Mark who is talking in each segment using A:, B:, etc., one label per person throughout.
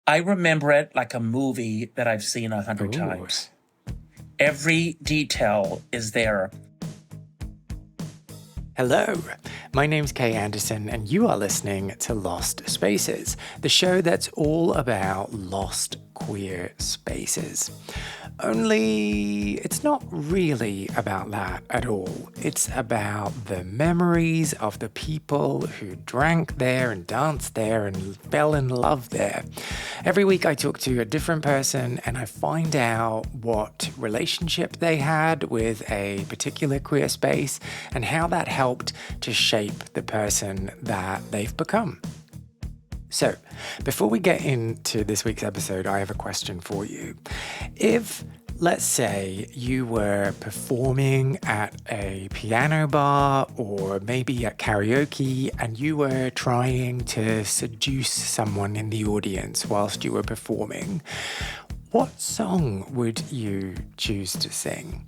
A: I remember it like a movie that I've seen 100
B: Ooh.
A: times. Every detail is there.
B: Hello, my name's Kay Anderson, and you are listening to Lost Spaces, the show that's all about lost queer spaces. Only it's not really about that at all. It's about the memories of the people who drank there and danced there and fell in love there. Every week I talk to a different person and I find out what relationship they had with a particular queer space and how that helped to shape the person that they've become. So, before we get into this week's episode, I have a question for you. If, let's say, you were performing at a piano bar or maybe at karaoke and you were trying to seduce someone in the audience whilst you were performing, what song would you choose to sing?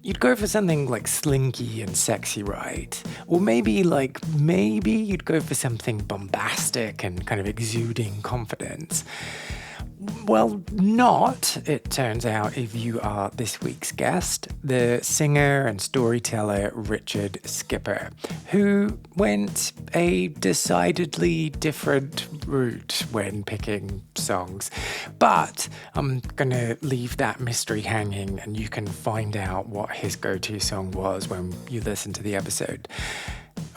B: You'd go for something like slinky and sexy, right? Or maybe you'd go for something bombastic and kind of exuding confidence. Well, not, it turns out, if you are this week's guest, the singer and storyteller Richard Skipper, who went a decidedly different route when picking songs. But I'm going to leave that mystery hanging and you can find out what his go-to song was when you listen to the episode.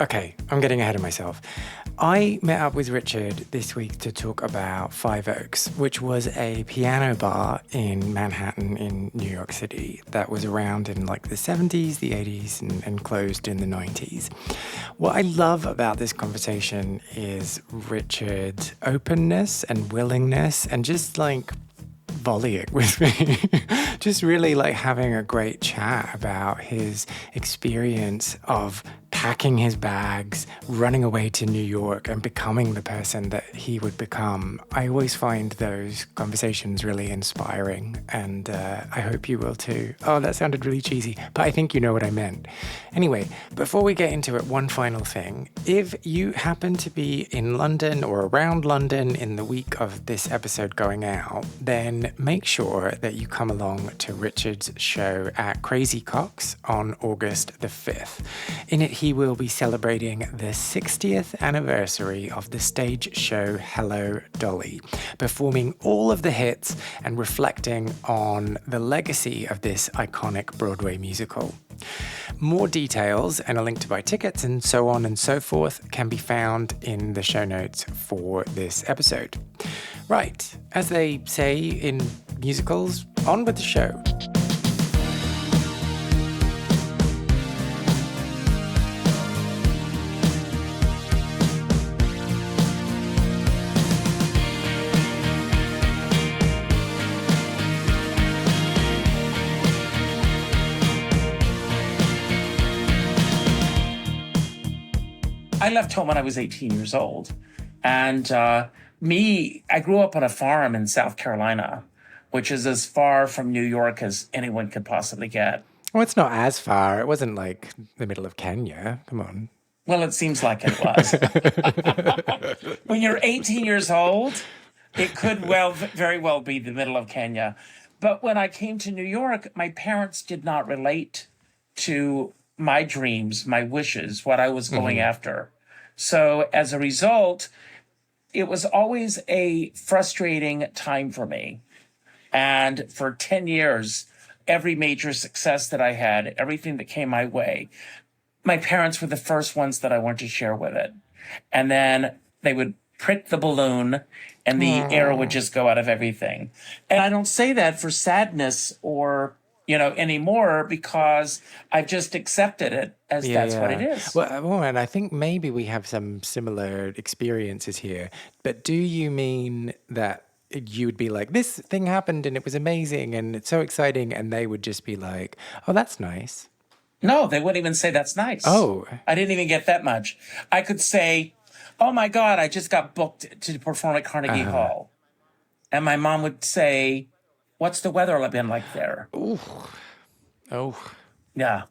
B: Okay, I'm getting ahead of myself. I met up with Richard this week to talk about Five Oaks, which was a piano bar in Manhattan in New York City that was around in like the 70s, the 80s, and closed in the 90s. What I love about this conversation is Richard's openness and willingness and just like volleying with me. Just really like having a great chat about his experience of packing his bags, running away to New York and becoming the person that he would become. I always find those conversations really inspiring and I hope you will too. Oh, that sounded really cheesy, but I think you know what I meant. Anyway, before we get into it, one final thing. If you happen to be in London or around London in the week of this episode going out, then make sure that you come along to Richard's show at Crazy Cox on August the 5th. In it, he will be celebrating the 60th anniversary of the stage show Hello, Dolly, performing all of the hits and reflecting on the legacy of this iconic Broadway musical. More details and a link to buy tickets and so on and so forth can be found in the show notes for this episode. Right, as they say in musicals, on with the show.
A: I left home when I was 18 years old. And I grew up on a farm in South Carolina, which is as far from New York as anyone could possibly get.
B: Well, it's not as far. It wasn't like the middle of Kenya. Come on.
A: Well, it seems like it was. When you're 18 years old, it could very well be the middle of Kenya. But when I came to New York, my parents did not relate to my dreams, my wishes, what I was going after. So as a result, it was always a frustrating time for me. And for 10 years, every major success that I had, everything that came my way, my parents were the first ones that I wanted to share with it. And then they would prick the balloon and the air would just go out of everything. And I don't say that for sadness or anymore because I've just accepted it as that's what it is.
B: Well, and I think maybe we have some similar experiences here. But do you mean that you would be like, this thing happened and it was amazing and it's so exciting, and they would just be like, oh, that's nice?
A: No, they wouldn't even say that's nice.
B: Oh.
A: I didn't even get that much. I could say, oh my God, I just got booked to perform at Carnegie Hall. And my mom would say, what's the weather been like there?
B: Ooh. Oh.
A: Yeah.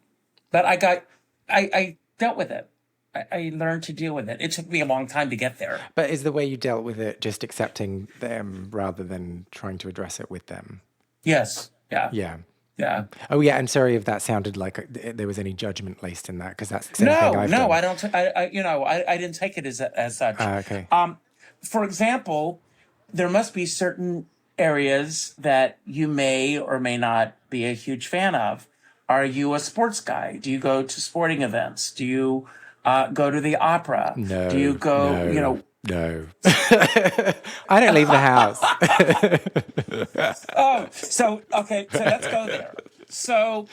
A: But I dealt with it. I learned to deal with it. It took me a long time to get there.
B: But is the way you dealt with it just accepting them rather than trying to address it with them?
A: Yes. Yeah.
B: Yeah.
A: Yeah.
B: Oh, yeah. And sorry if that sounded like there was any judgment laced in that, because that's the same thing I've done.
A: No, I don't. I didn't take it as such.
B: Okay.
A: For example, there must be certain areas that you may or may not be a huge fan of. Are you a sports guy? Do you go to sporting events? Do you go to the opera?
B: No.
A: Do you go,
B: No. I don't leave the house.
A: So let's go there. So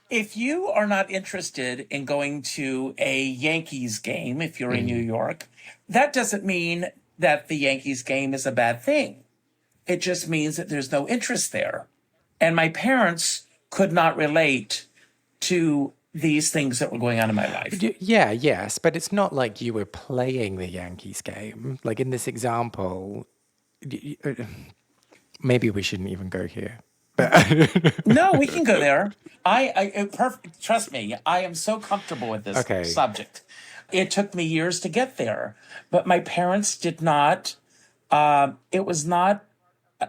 A: if you are not interested in going to a Yankees game, if you're in New York, that doesn't mean that the Yankees game is a bad thing. It just means that there's no interest there. And my parents could not relate to these things that were going on in my life.
B: Yeah, yes, but it's not like you were playing the Yankees game. Like in this example, maybe we shouldn't even go here.
A: No, we can go there. Trust me, I am so comfortable with this subject. It took me years to get there, but my parents did not. It was not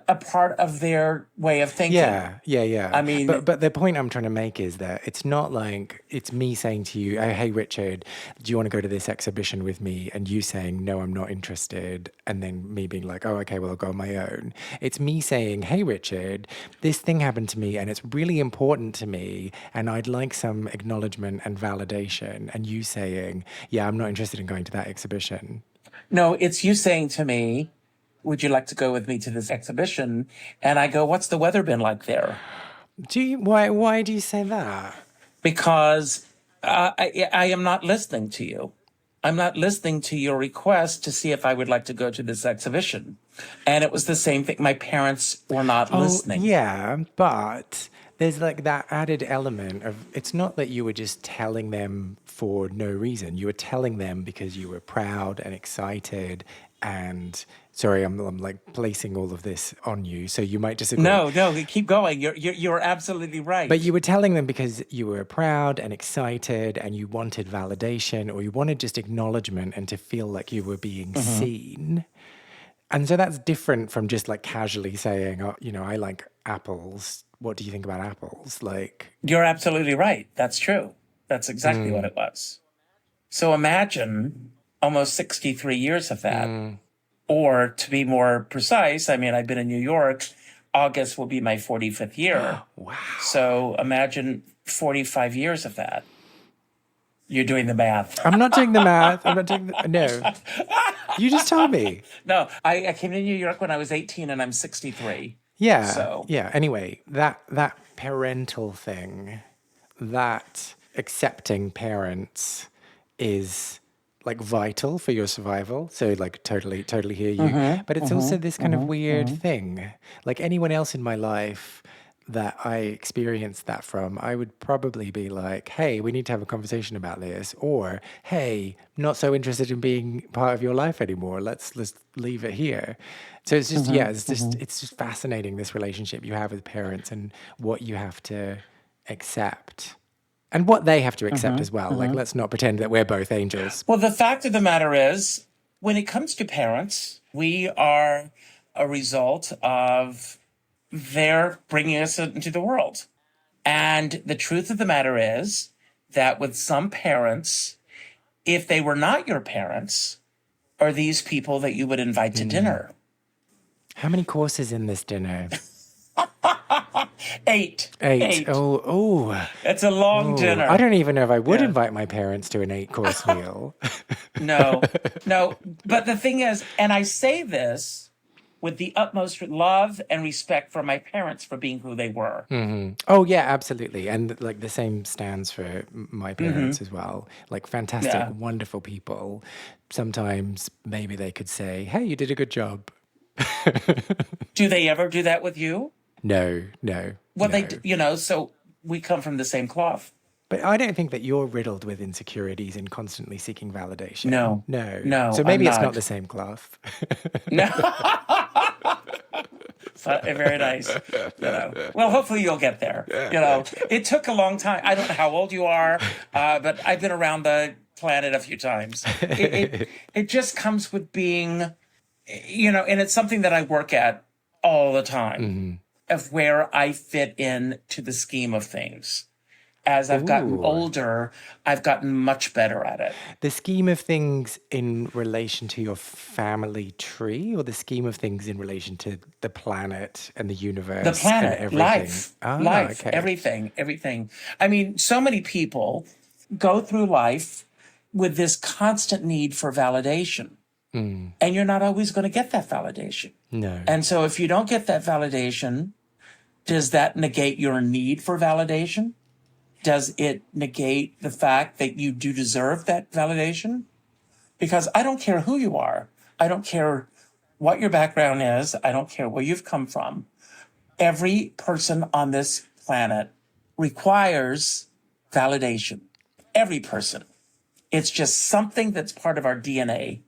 A: a part of their way of thinking.
B: Yeah.
A: I mean,
B: but the point I'm trying to make is that it's not like it's me saying to you, oh, hey, Richard, do you want to go to this exhibition with me? And you saying, no, I'm not interested. And then me being like, oh, okay, well, I'll go on my own. It's me saying, hey, Richard, this thing happened to me and it's really important to me. And I'd like some acknowledgement and validation. And you saying, yeah, I'm not interested in going to that exhibition.
A: No, it's you saying to me, would you like to go with me to this exhibition? And I go, what's the weather been like there?
B: Why do you say that?
A: Because I am not listening to you. I'm not listening to your request to see if I would like to go to this exhibition. And it was the same thing. My parents were not listening.
B: Yeah, but there's like that added element of, it's not that you were just telling them for no reason. You were telling them because you were proud and excited and sorry, I'm like placing all of this on you, so you might disagree.
A: No, keep going. You're absolutely right.
B: But you were telling them because you were proud and excited and you wanted validation or you wanted just acknowledgement and to feel like you were being seen. And so that's different from just like casually saying, oh, I like apples. What do you think about apples? Like,
A: you're absolutely right. That's true. That's exactly what it was. So imagine almost 63 years of that. Or to be more precise, I mean, I've been in New York. August will be my 45th year.
B: Wow.
A: So imagine 45 years of that. You're doing the math.
B: I'm not doing the math. No. You just told me.
A: No, I came to New York when I was 18 and I'm 63.
B: Yeah.
A: So.
B: Yeah. Anyway, that parental thing, that accepting parents is like vital for your survival. So like totally hear you. But it's also this kind of weird thing. Like anyone else in my life that I experienced that from, I would probably be like, hey, we need to have a conversation about this. Or, hey, not so interested in being part of your life anymore. Let's leave it here. So it's just, it's just fascinating, this relationship you have with parents and what you have to accept. And what they have to accept as well. Like, let's not pretend that we're both angels.
A: Well, the fact of the matter is, when it comes to parents, we are a result of their bringing us into the world. And the truth of the matter is that with some parents, if they were not your parents, are these people that you would invite to dinner.
B: How many courses in this dinner?
A: 8.
B: Oh.
A: It's a long dinner.
B: I don't even know if I would invite my parents to an 8-course meal.
A: No. But the thing is, and I say this with the utmost love and respect for my parents for being who they were.
B: Oh, yeah, absolutely. And like the same stands for my parents as well. Like fantastic, wonderful people. Sometimes maybe they could say, hey, you did a good job.
A: Do they ever do that with you?
B: No.
A: Well, so we come from the same cloth.
B: But I don't think that you're riddled with insecurities and constantly seeking validation.
A: No.
B: So maybe it's not the same cloth.
A: No. Very nice. Well, hopefully you'll get there. It took a long time. I don't know how old you are, but I've been around the planet a few times. It just comes with being, and it's something that I work at all the time of where I fit in to the scheme of things. As I've gotten older, I've gotten much better at it.
B: The scheme of things in relation to your family tree, or the scheme of things in relation to the planet and the universe
A: The planet,
B: and everything?
A: life,
B: Okay.
A: everything. I mean, so many people go through life with this constant need for validation. And you're not always going to get that validation.
B: No.
A: And so if you don't get that validation, does that negate your need for validation? Does it negate the fact that you do deserve that validation? Because I don't care who you are. I don't care what your background is. I don't care where you've come from. Every person on this planet requires validation. Every person. It's just something that's part of our DNA.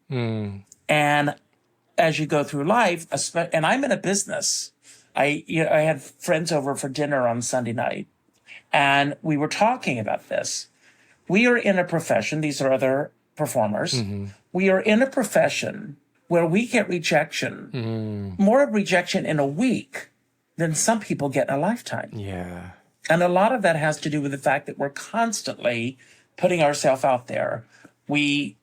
A: And as you go through life, and I'm in a business. I had friends over for dinner on Sunday night, and we were talking about this. We are in a profession, these are other performers. We are in a profession where we get rejection, more rejection in a week than some people get in a lifetime.
B: Yeah.
A: And a lot of that has to do with the fact that we're constantly putting ourselves out there. We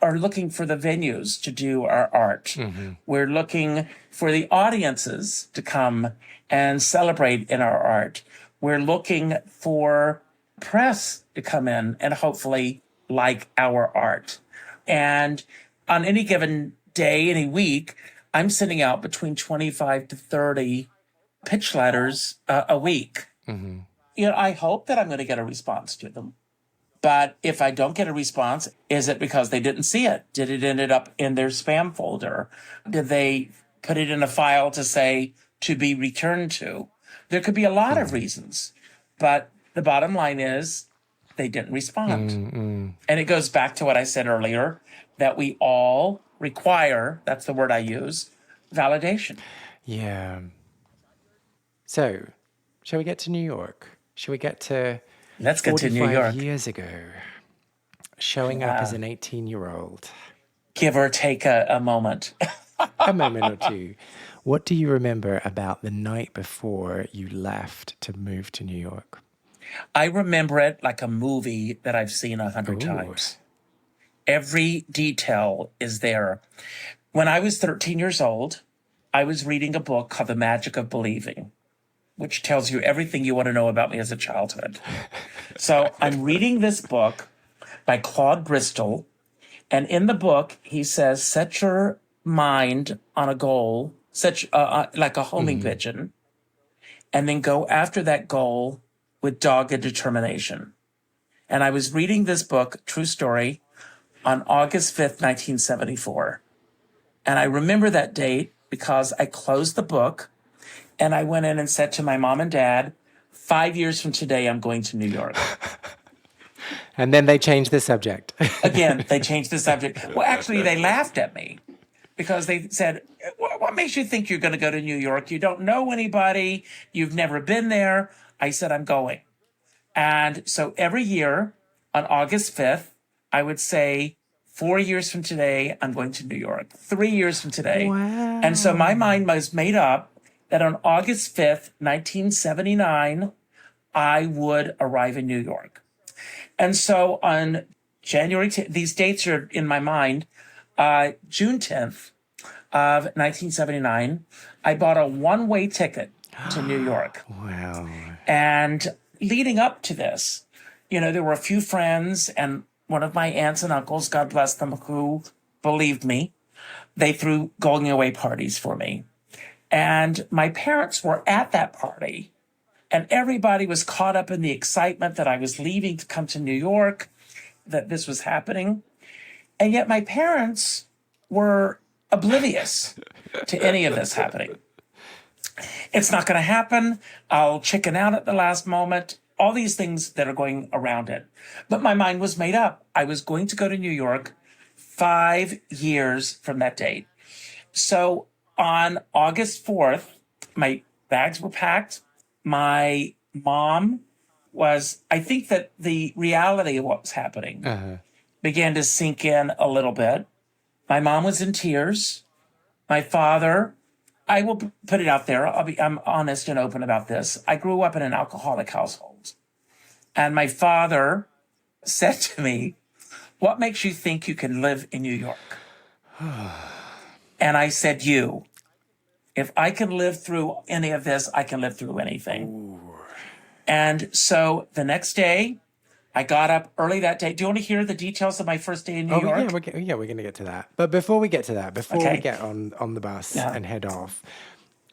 A: are looking for the venues to do our art. We're looking for the audiences to come and celebrate in our art. We're looking for press to come in and hopefully like our art. And on any given day, any week, I'm sending out between 25 to 30 pitch letters a week. I hope that I'm going to get a response to them. But if I don't get a response, is it because they didn't see it? Did it end up in their spam folder? Did they put it in a file to say to be returned to? There could be a lot of reasons. But the bottom line is they didn't respond. And it goes back to what I said earlier, that we all require, that's the word I use, validation.
B: Yeah. So, shall we get to New York? Shall we get to
A: Let's get to New York.
B: 45 years ago, showing up as an 18-year-old?
A: Give or take a moment.
B: A moment or two. What do you remember about the night before you left to move to New York?
A: I remember it like a movie that I've seen 100 times. Every detail is there. When I was 13 years old, I was reading a book called The Magic of Believing, which tells you everything you want to know about me as a childhood. So I'm reading this book by Claude Bristol. And in the book, he says, set your mind on a goal, like a homing pigeon, and then go after that goal with dogged determination. And I was reading this book, true story, on August 5th, 1974. And I remember that date because I closed the book and I went in and said to my mom and dad, 5 years from today, I'm going to New York.
B: And then they changed the subject.
A: Again, they changed the subject. Well, actually, they laughed at me because they said, what makes you think you're going to go to New York? You don't know anybody. You've never been there. I said, I'm going. And so every year on August 5th, I would say, 4 years from today, I'm going to New York. 3 years from today.
B: Wow.
A: And so my mind was made up that on August 5th, 1979, I would arrive in New York. And so on January 10th, these dates are in my mind, June 10th of 1979, I bought a one-way ticket to New York.
B: Wow.
A: And leading up to this, there were a few friends and one of my aunts and uncles, God bless them, who believed me. They threw going away parties for me. And my parents were at that party, and everybody was caught up in the excitement that I was leaving to come to New York, that this was happening. And yet my parents were oblivious to any of this happening. It's not going to happen. I'll chicken out at the last moment. All these things that are going around it. But my mind was made up. I was going to go to New York 5 years from that date. So on August 4th, my bags were packed. My mom I think that the reality of what was happening began to sink in a little bit. My mom was in tears. My father, I will put it out there. I'm honest and open about this. I grew up in an alcoholic household. And my father said to me, "What makes you think you can live in New York?" And I said, "You. If I can live through any of this, I can live through anything." Ooh. And so the next day, I got up early that day. Do you want to hear the details of my first day in New York?
B: Yeah, we're going to get to that. But before we get to that, we get on the bus and head off,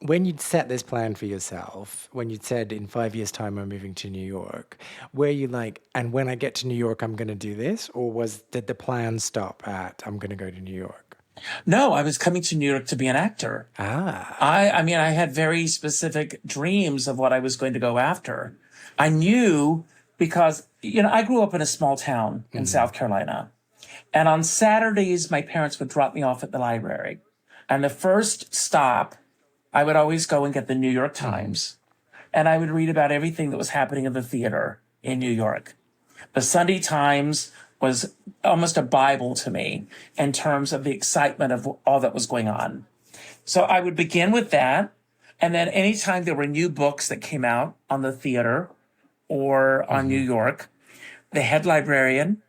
B: when you'd set this plan for yourself, when you'd said in 5 years' time I'm moving to New York, were you like, and when I get to New York, I'm going to do this? Or did the plan stop at I'm going to go to New York?
A: No, I was coming to New York to be an actor. I mean, I had very specific dreams of what I was going to go after. I knew because, I grew up in a small town in South Carolina. And on Saturdays, my parents would drop me off at the library. And the first stop, I would always go and get the New York Times. And I would read about everything that was happening in the theater in New York. The Sunday Times was almost a Bible to me in terms of the excitement of all that was going on. So I would begin with that. And then anytime there were new books that came out on the theater or on New York, the head librarian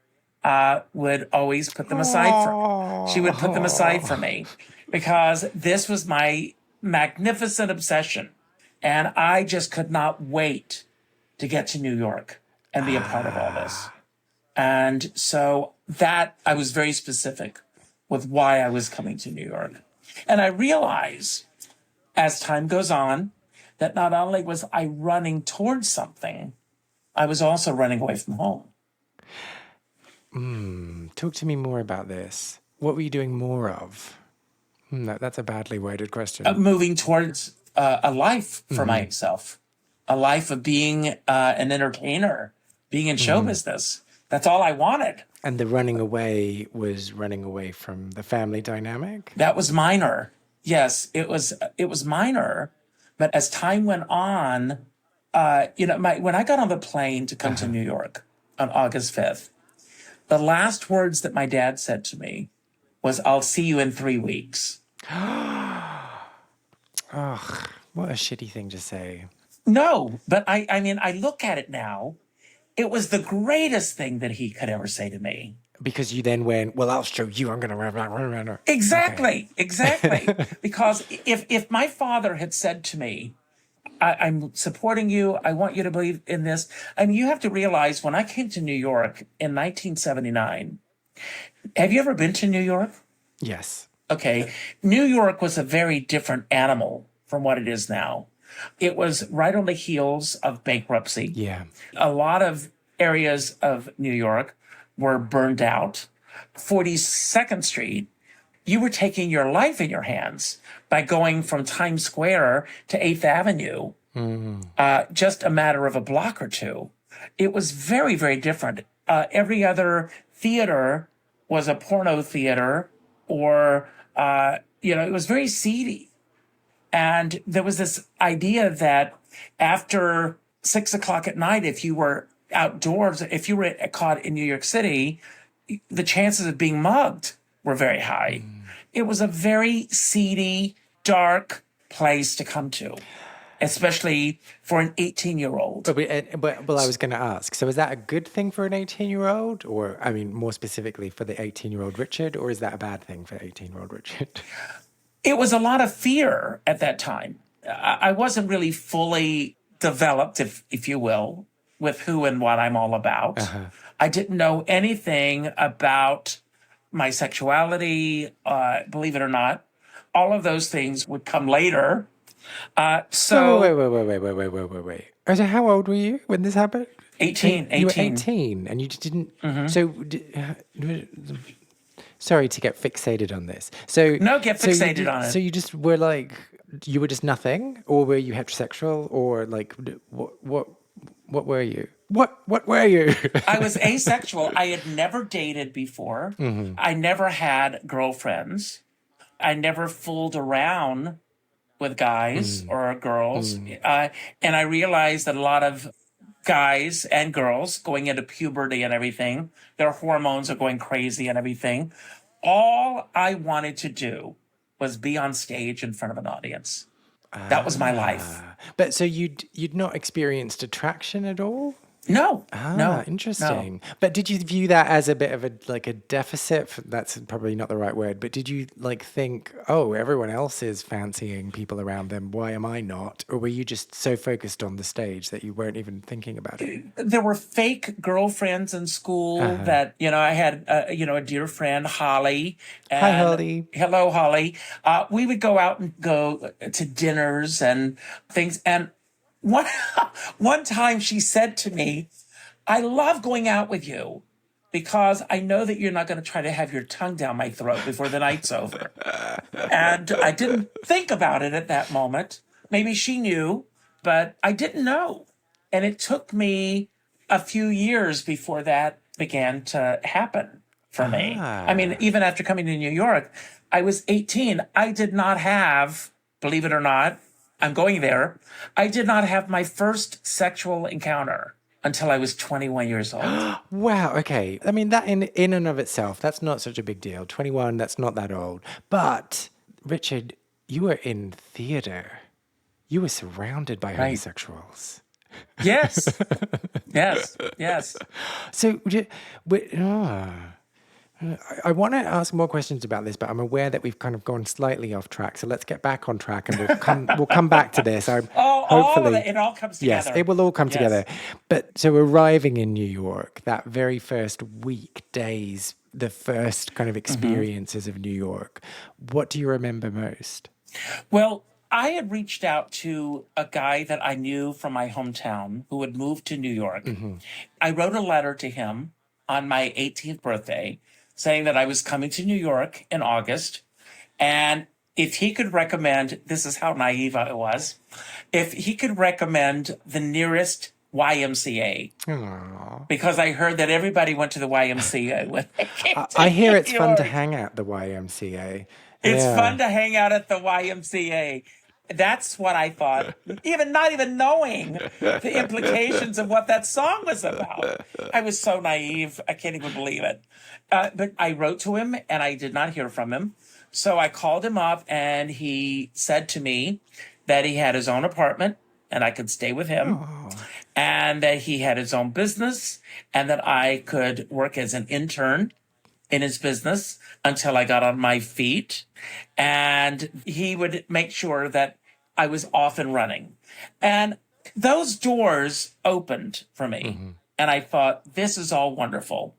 A: would always put them aside she would put them aside for me because this was my magnificent obsession. And I just could not wait to get to New York and be a part of all this. And so that I was very specific with why I was coming to New York. And I realized as time goes on that not only was I running towards something, I was also running away from home.
B: Talk to me more about this. What were you doing more of? That's a badly worded question.
A: Moving towards a life for myself, a life of being an entertainer, being in show business. That's all I wanted.
B: And the running away was running away from the family dynamic?
A: That was minor. Yes, it was minor. But as time went on, when I got on the plane to come to New York on August 5th, the last words that my dad said to me was, "I'll see you in 3 weeks."
B: Ugh, what a shitty thing to say.
A: No, but I mean, I look at it now. It was the greatest thing that he could ever say to me.
B: Because you then went, "Well, I'll show you. I'm going to run."
A: Exactly. Because if my father had said to me, I'm supporting you, I want you to believe in this. I mean, you have to realize when I came to New York in 1979, have you ever been to New York?
B: Yes.
A: Okay. New York was a very different animal from what it is now. It was right on the heels of bankruptcy.
B: Yeah.
A: A lot of areas of New York were burned out. 42nd Street, you were taking your life in your hands by going from Times Square to 8th Avenue, just a matter of a block or two. It was very, very different. Every other theater was a porno theater or, it was very seedy. And there was this idea that after 6 o'clock at night, if you were outdoors, if you were caught in New York City, the chances of being mugged were very high. It was a very seedy, dark place to come to, especially for an 18-year-old.
B: But I was going to ask, so is that a good thing for an 18-year-old? Or, I mean, more specifically for the 18-year-old Richard? Or is that a bad thing for 18-year-old Richard?
A: It was a lot of fear at that time. I wasn't really fully developed, if you will, with who and what I'm all about. I didn't know anything about my sexuality, believe it or not. All of those things would come later. So
B: Wait. So how old were you when this happened?
A: 18.
B: You were 18 and you just didn't... So... Sorry to get fixated on this.
A: No, get fixated on it.
B: So you just were like, you were just nothing? Or were you heterosexual? Or like, what were you? What were you?
A: I was asexual. I had never dated before. I never had girlfriends. I never fooled around with guys or girls. And I realized that a lot of guys and girls going into puberty and everything. Their hormones are going crazy and everything. All I wanted to do was be on stage in front of an audience. That was my life.
B: But so you'd not experienced attraction at all?
A: No, no,
B: Interesting. But did you view that as a bit of a deficit? That's probably not the right word, but did you think, oh, everyone else is fancying people around them, why am I not? Or were you just so focused on the stage that you weren't even thinking about it?
A: There were fake girlfriends in school that, I had, a dear friend, Holly.
B: Hi, Holly.
A: Hello, Holly. We would go out and go to dinners and things. And one time she said to me, I love going out with you because I know that you're not going to try to have your tongue down my throat before the night's over. And I didn't think about it at that moment. Maybe she knew, but I didn't know. And it took me a few years before that began to happen for me. I mean, even after coming to New York, I was 18. I did not have, believe it or not, I'm going there. I did not have my first sexual encounter until I was 21 years old.
B: Wow. Okay. I mean, that in and of itself, that's not such a big deal. 21, that's not that old. But Richard, you were in theater. You were surrounded by homosexuals.
A: Yes. Yes.
B: So, I want to ask more questions about this, but I'm aware that we've kind of gone slightly off track. So let's get back on track, and we'll come back to this.
A: Hopefully, all of it all comes together.
B: Yes, it will all come together. But so arriving in New York, that very first week, days, the first kind of experiences of New York, what do you remember most?
A: Well, I had reached out to a guy that I knew from my hometown who had moved to New York. I wrote a letter to him on my 18th birthday saying that I was coming to New York in August. And if he could recommend, this is how naive I was, if he could recommend the nearest YMCA.
B: Aww.
A: Because I heard that everybody went to the YMCA when they came to
B: I hear it's
A: New
B: fun to
A: York.
B: hang at the YMCA.
A: It's fun to hang out at the YMCA. That's what I thought, not even knowing the implications of what that song was about. I was so naive, I can't even believe it. But I wrote to him and I did not hear from him. So I called him up and he said to me that he had his own apartment and I could stay with him. And that he had his own business and that I could work as an intern in his business until I got on my feet. And he would make sure that I was off and running. And those doors opened for me. And I thought, this is all wonderful.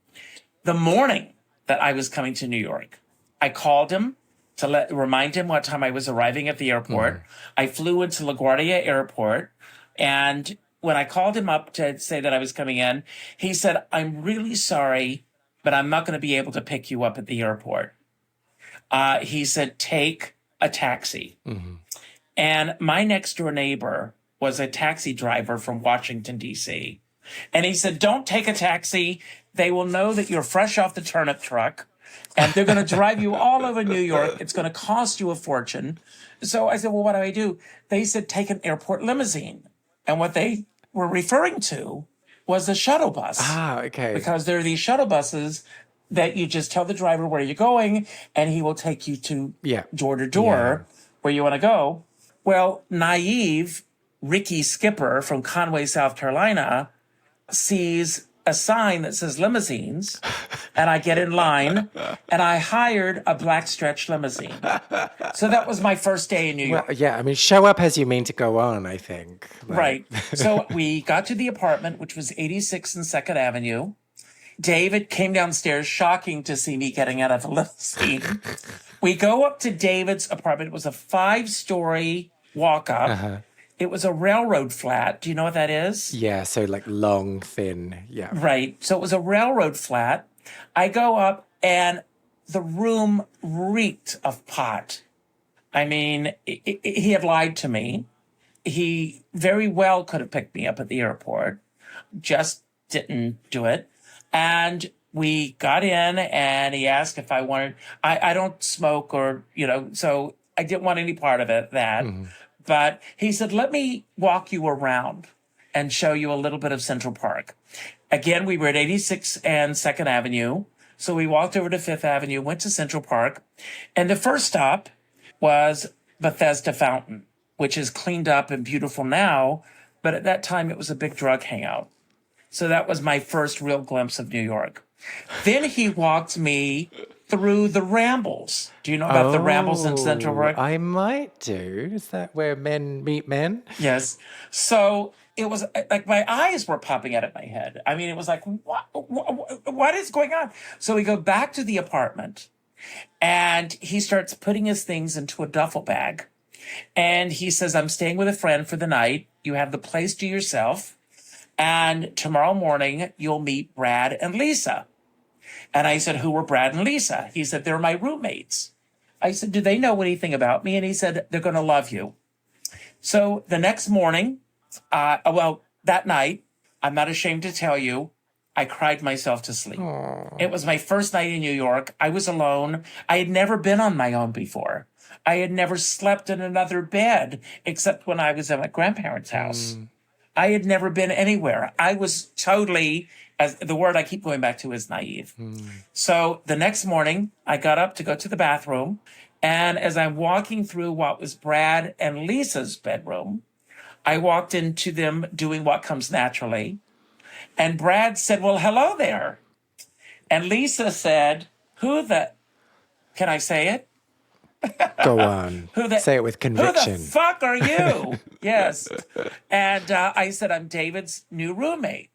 A: The morning that I was coming to New York, I called him to remind him what time I was arriving at the airport. I flew into LaGuardia Airport. And when I called him up to say that I was coming in, he said, I'm really sorry, but I'm not going to be able to pick you up at the airport. He said, take a taxi. And my next door neighbor was a taxi driver from Washington, D.C. And he said, don't take a taxi. They will know that you're fresh off the turnip truck and they're going to drive you all over New York. It's going to cost you a fortune. So I said, well, what do I do? They said, take an airport limousine. And what they were referring to was the shuttle bus.
B: Okay.
A: Because there are these shuttle buses that you just tell the driver where you're going and he will take you to door to door where you want to go. Well, naive Ricky Skipper from Conway, South Carolina sees a sign that says limousines and I get in line and I hired a black stretch limousine. So that was my first day in New York.
B: Well, I mean, show up as you mean to go on, I think.
A: Right. So we got to the apartment, which was 86 and 2nd Avenue. David came downstairs, shocking to see me getting out of the limousine. We go up to David's apartment. It was a 5-story walk up. It was a railroad flat. Do you know what that is?
B: Yeah, so like long, thin. Yeah.
A: Right. So it was a railroad flat. I go up and the room reeked of pot. I mean, he had lied to me. He very well could have picked me up at the airport, just didn't do it. And we got in and he asked if I wanted, I don't smoke or, so I didn't want any part of it, that. But he said, let me walk you around. and show you a little bit of Central Park. Again, we were at 86 and 2nd Avenue. So we walked over to 5th Avenue, went to Central Park. And the first stop was Bethesda Fountain, which is cleaned up and beautiful now. But at that time, it was a big drug hangout. So that was my first real glimpse of New York. Then he walked me through the Rambles. Do you know about the Rambles in Central Park?
B: I might do. Is that where men meet men?
A: Yes. So it was like my eyes were popping out of my head. I mean, it was like, what is going on? So we go back to the apartment and he starts putting his things into a duffel bag. And he says, I'm staying with a friend for the night. You have the place to yourself. And tomorrow morning, you'll meet Brad and Lisa. And I said, who are Brad and Lisa? He said, they're my roommates. I said, do they know anything about me? And he said, they're going to love you. So the next morning, that night, I'm not ashamed to tell you, I cried myself to sleep.
B: Aww.
A: It was my first night in New York. I was alone. I had never been on my own before. I had never slept in another bed except when I was at my grandparents' house. I had never been anywhere. I was totally, as the word I keep going back to is naive. So the next morning, I got up to go to the bathroom. And as I'm walking through what was Brad and Lisa's bedroom, I walked into them doing what comes naturally. And Brad said, well, hello there. And Lisa said, can I say it?
B: Go on. Say it with conviction.
A: Who the fuck are you? Yes. And I said, I'm David's new roommate.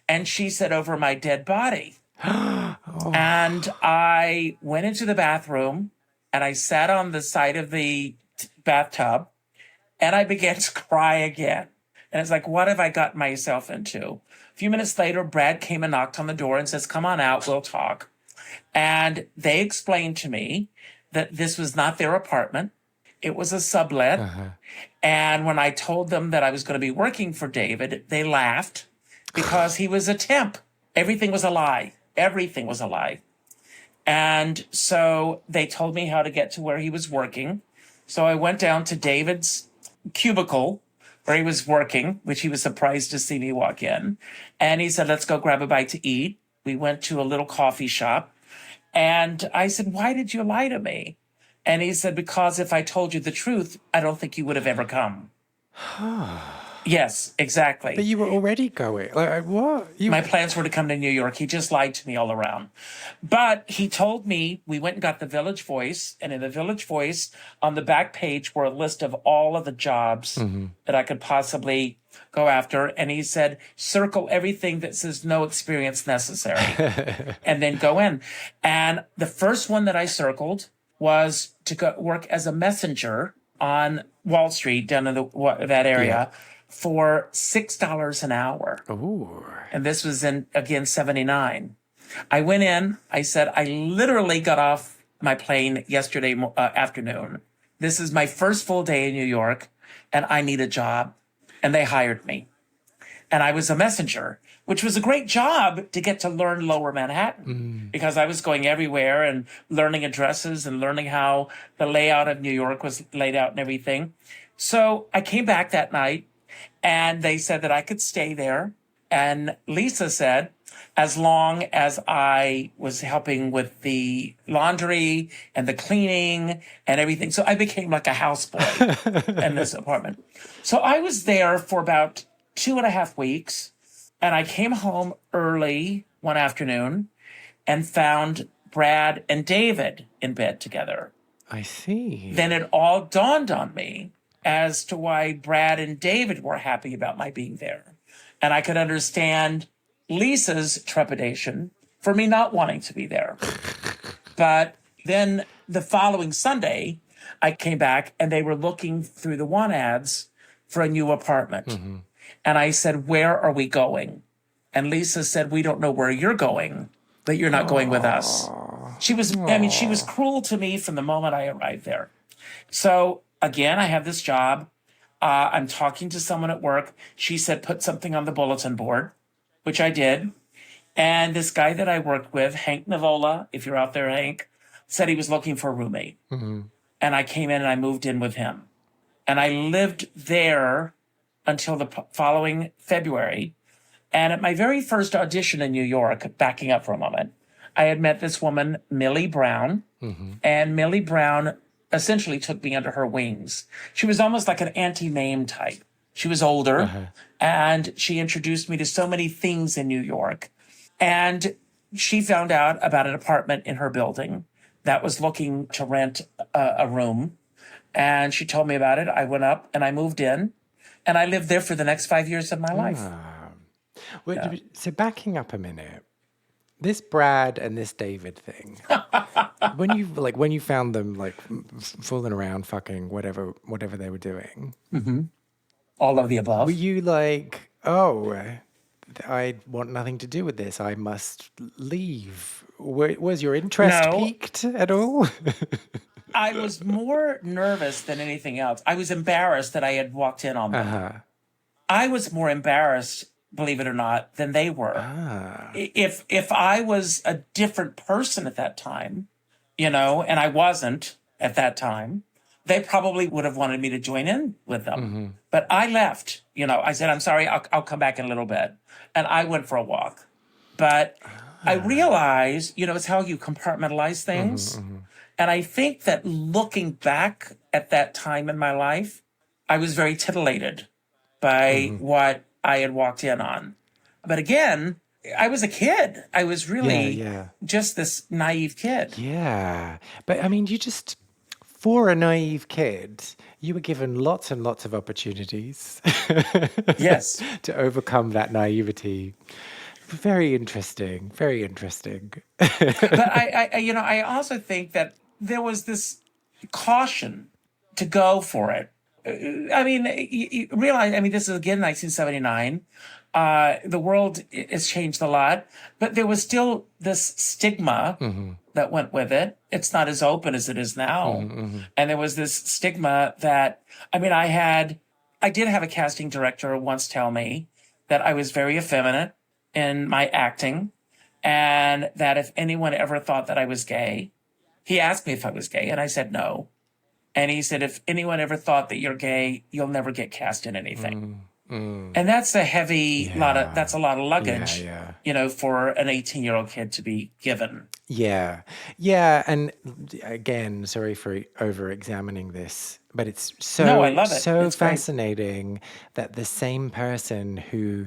A: And she said, over my dead body. And I went into the bathroom and I sat on the side of the bathtub and I began to cry again. And it's like, what have I gotten myself into? A few minutes later, Brad came and knocked on the door and says, come on out, we'll talk. And they explained to me that this was not their apartment. It was a sublet. And when I told them that I was going to be working for David, they laughed because he was a temp. Everything was a lie. Everything was a lie. And so they told me how to get to where he was working. So I went down to David's cubicle where he was working, which he was surprised to see me walk in. And he said, let's go grab a bite to eat. We went to a little coffee shop. And I said, why did you lie to me? And he said, because if I told you the truth, I don't think you would have ever come. Yes, exactly.
B: But you were already going. Like, what?
A: My plans were to come to New York. He just lied to me all around. But he told me, we went and got the Village Voice. And in the Village Voice, on the back page were a list of all of the jobs that I could possibly go after. And he said, circle everything that says no experience necessary. And then go in. And the first one that I circled was to go work as a messenger on Wall Street, down in that area. Yeah. For $6 an hour.
B: Ooh.
A: And this was in, again, 79. I went in, I said, I literally got off my plane yesterday afternoon. This is my first full day in New York, and I need a job. And they hired me. And I was a messenger, which was a great job to get to learn Lower Manhattan because I was going everywhere and learning addresses and learning how the layout of New York was laid out and everything. So I came back that night. And they said that I could stay there. And Lisa said, as long as I was helping with the laundry and the cleaning and everything. So I became like a houseboy in this apartment. So I was there for about 2.5 weeks. And I came home early one afternoon and found Brad and David in bed together.
B: I see.
A: Then it all dawned on me as to why Brad and David were happy about my being there. And I could understand Lisa's trepidation for me not wanting to be there. But then the following Sunday, I came back and they were looking through the want ads for a new apartment. And I said, where are we going? And Lisa said, we don't know where you're going, but you're not going with us. She was cruel to me from the moment I arrived there. So again, I have this job. I'm talking to someone at work. She said, put something on the bulletin board, which I did. And this guy that I worked with, Hank Navola, if you're out there, Hank, said he was looking for a roommate. And I came in and I moved in with him. And I lived there until the following February. And at my very first audition in New York, backing up for a moment, I had met this woman, Millie Brown, and Millie Brown essentially took me under her wings. She was almost like an Auntie Mame type. She was older, and she introduced me to so many things in New York. And she found out about an apartment in her building that was looking to rent a room. And she told me about it. I went up and I moved in, and I lived there for the next 5 years of my life.
B: Well, so backing up a minute, this Brad and this David thing, when you found them like fooling around, fucking whatever they were doing,
A: All of the above.
B: were you like, oh, I want nothing to do with this, I must leave? Was your interest
A: No.
B: piqued at all?
A: I was more nervous than anything else. I was embarrassed that I had walked in on them. I was more embarrassed, believe it or not, than they were. If I was a different person at that time, and I wasn't at that time, they probably would have wanted me to join in with them. But I left. I said, I'm sorry, I'll come back in a little bit. And I went for a walk. But I realized, it's how you compartmentalize things. And I think that looking back at that time in my life, I was very titillated by what I had walked in on. But again, I was a kid. I was really just this naive kid.
B: Yeah. But I mean, for a naive kid, you were given lots and lots of opportunities
A: Yes.
B: to overcome that naivety. Very interesting. Very interesting.
A: But I also think that there was this caution to go for it. I mean, you realize, this is again 1979. The world has changed a lot, but there was still this stigma that went with it. It's not as open as it is now. And there was this stigma that, I did have a casting director once tell me that I was very effeminate in my acting, and that if anyone ever thought that I was gay, he asked me if I was gay, and I said no. And he said, if anyone ever thought that you're gay, you'll never get cast in anything. And that's a that's a lot of luggage, for an 18-year-old kid to be given.
B: Yeah. Yeah. And again, sorry for over-examining this, but it's
A: I love it.
B: so
A: It's great.
B: fascinating that the same person who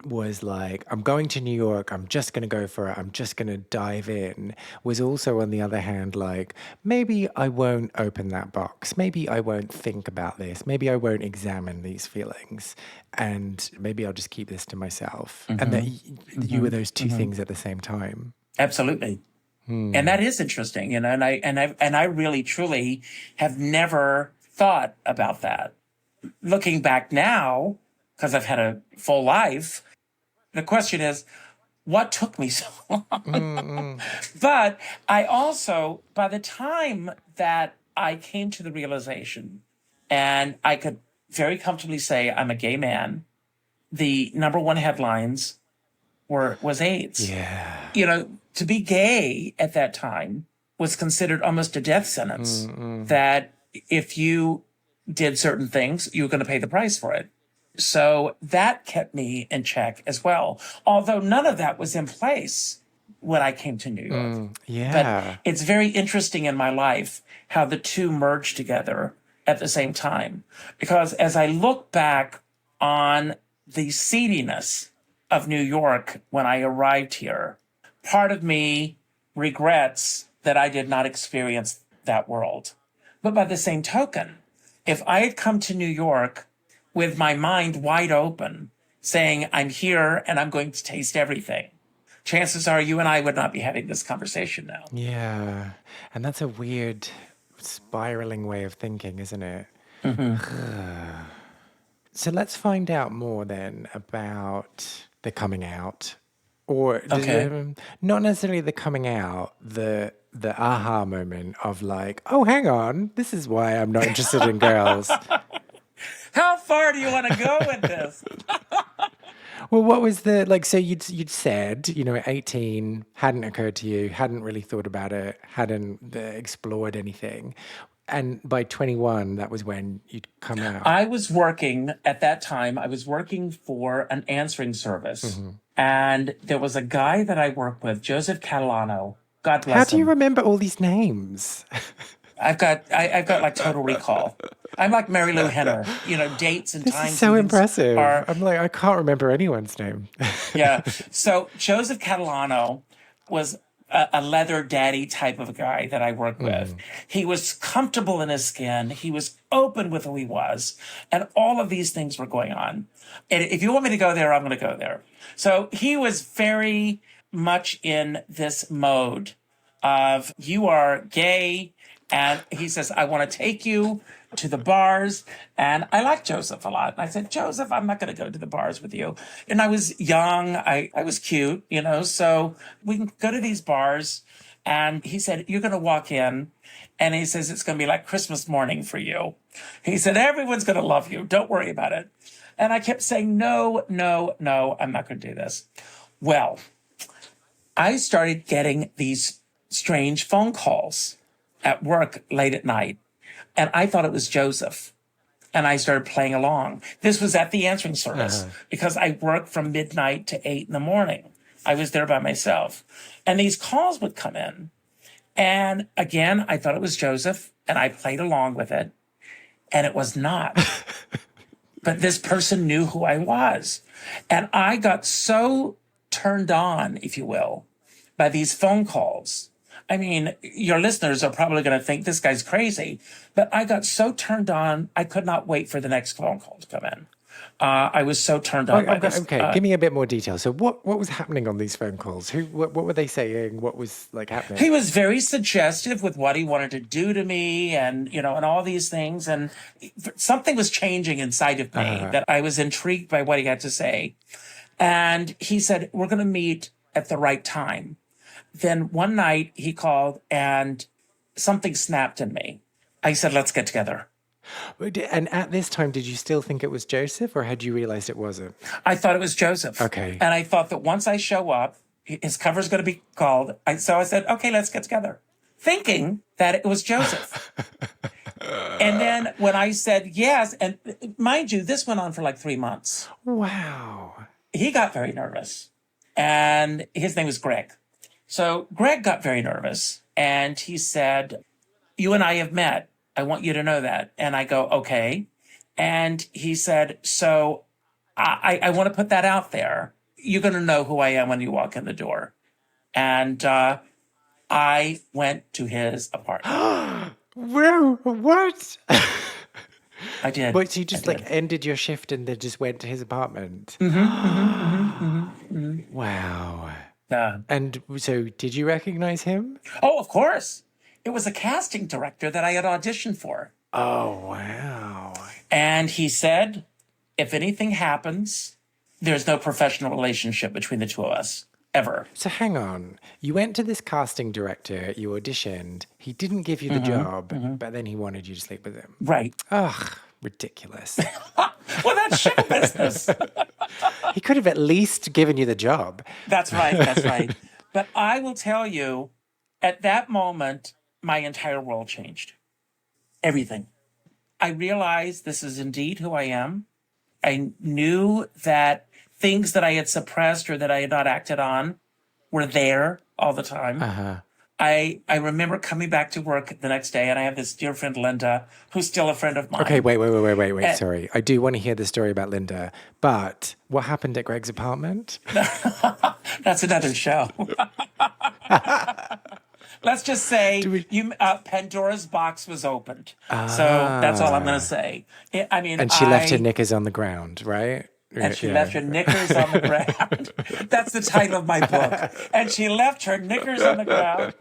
B: was like, I'm going to New York, I'm just going to go for it, I'm just going to dive in, was also, on the other hand, like, maybe I won't open that box. Maybe I won't think about this. Maybe I won't examine these feelings. And maybe I'll just keep this to myself. And that you were those two things at the same time.
A: Absolutely. And that is interesting, and I really truly have never thought about that. Looking back now, because I've had a full life, the question is, what took me so long? But I also, by the time that I came to the realization, and I could very comfortably say I'm a gay man, the number one headlines was AIDS.
B: Yeah.
A: To be gay at that time was considered almost a death sentence. That if you did certain things, you were going to pay the price for it. So that kept me in check as well. Although none of that was in place when I came to New York. But it's very interesting in my life how the two merged together at the same time. Because as I look back on the seediness of New York when I arrived here, part of me regrets that I did not experience that world. But by the same token, if I had come to New York with my mind wide open, saying, I'm here and I'm going to taste everything, chances are you and I would not be having this conversation now.
B: Yeah. And that's a weird spiraling way of thinking, isn't it? So let's find out more then about the coming out. Or not necessarily the coming out, the aha moment of like, oh, hang on, this is why I'm not interested in girls.
A: How far do you want to go with this?
B: Well, what was so you'd said, at 18, hadn't occurred to you, hadn't really thought about it, hadn't explored anything. And by 21, that was when you'd come out.
A: I was working at that time, I was working for an answering service. And there was a guy that I worked with, Joseph Catalano. God bless
B: How
A: him.
B: do you remember all these names?
A: I've got like total recall. I'm like Mary Lou Henner, dates and
B: This
A: times.
B: is so
A: and
B: impressive.
A: Are,
B: I'm like, I can't remember anyone's name.
A: yeah. So Joseph Catalano was a leather daddy type of a guy that I worked with. He was comfortable in his skin. He was open with who he was. And all of these things were going on. And if you want me to go there, I'm going to go there. So he was very much in this mode of you are gay. And he says, I want to take you to the bars. And I like Joseph a lot. And I said, Joseph, I'm not going to go to the bars with you. And I was young. I was cute, so we can go to these bars. And he said, you're going to walk in. And he says, it's going to be like Christmas morning for you. He said, everyone's going to love you. Don't worry about it. And I kept saying, no, no, no, I'm not going to do this. Well, I started getting these strange phone calls at work late at night. And I thought it was Joseph. And I started playing along. This was at the answering service because I worked from midnight to 8 in the morning. I was there by myself. And these calls would come in. And again, I thought it was Joseph and I played along with it. And it was not. But this person knew who I was. And I got so turned on, if you will, by these phone calls. I mean, your listeners are probably going to think this guy's crazy, but I got so turned on, I could not wait for the next phone call to come in. I was so turned on by this.
B: Okay, give me a bit more detail. So what was happening on these phone calls? What were they saying? What was happening?
A: He was very suggestive with what he wanted to do to me and, and all these things. And something was changing inside of me that I was intrigued by what he had to say. And he said, we're going to meet at the right time. Then one night he called and something snapped in me. I said, let's get together.
B: And at this time, did you still think it was Joseph or had you realized it wasn't?
A: I thought it was Joseph.
B: Okay.
A: And I thought that once I show up, his cover's going to be called. So I said, okay, let's get together. Thinking that it was Joseph. And then when I said yes, and mind you, this went on for like 3 months.
B: Wow.
A: He got very nervous. And his name was Greg. So Greg got very nervous and he said, you and I have met. I want you to know that. And I go, okay. And he said, so I want to put that out there. You're going to know who I am when you walk in the door. And I went to his apartment.
B: Whoa, what?
A: I did.
B: But so you just ended your shift and then just went to his apartment? Wow. And so did you recognize him?
A: Oh, of course. It was a casting director that I had auditioned for.
B: Oh, wow.
A: And he said, if anything happens, there's no professional relationship between the two of us, ever.
B: So hang on. You went to this casting director, you auditioned, he didn't give you the job, but then he wanted you to sleep with him.
A: Right.
B: Ugh, ridiculous.
A: Well, that's show business.
B: He could have at least given you the job.
A: That's right. But I will tell you, at that moment, my entire world changed. Everything. I realized this is indeed who I am. I knew that things that I had suppressed or that I had not acted on were there all the time. I remember coming back to work the next day, and I have this dear friend, Linda, who's still a friend of mine.
B: Okay, wait. Sorry. I do want to hear the story about Linda, but what happened at Greg's apartment?
A: That's another show. Let's just say Pandora's box was opened. So that's all I'm going to say.
B: And she left her knickers on the ground, right?
A: And she left her knickers on the ground. That's the title of my book. And she left her knickers on the ground.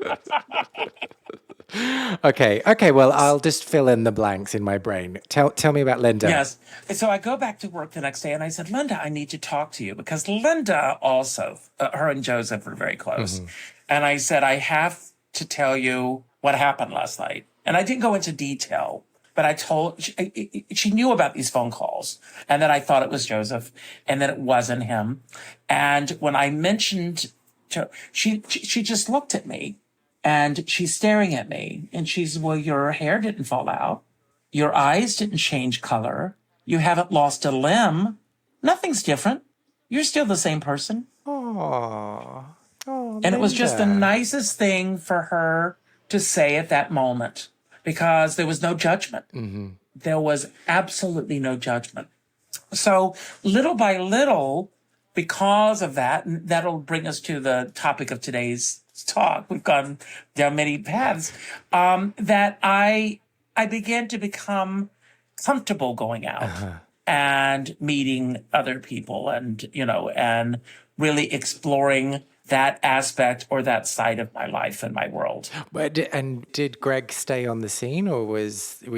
B: Okay. Well, I'll just fill in the blanks in my brain. Tell me about Linda.
A: Yes. So I go back to work the next day and I said, Linda, I need to talk to you because Linda also, her and Joseph were very close. And I said, I have to tell you what happened last night. And I didn't go into detail, but I told, she knew about these phone calls and that I thought it was Joseph and that it wasn't him. And when I mentioned to, she just looked at me And she's staring at me and she's, well, your hair didn't fall out. Your eyes didn't change color. You haven't lost a limb. Nothing's different. You're still the same person.
B: Oh, oh,
A: And it was just the
B: Linda.
A: nicest thing for her to say at that moment because there was no judgment. There was absolutely no judgment. So little by little, because of that, and that'll bring us to the topic of today's talk. We've gone down many paths. That I began to become comfortable going out and meeting other people, and and really exploring that aspect or that side of my life and my world.
B: And did Greg stay on the scene, or were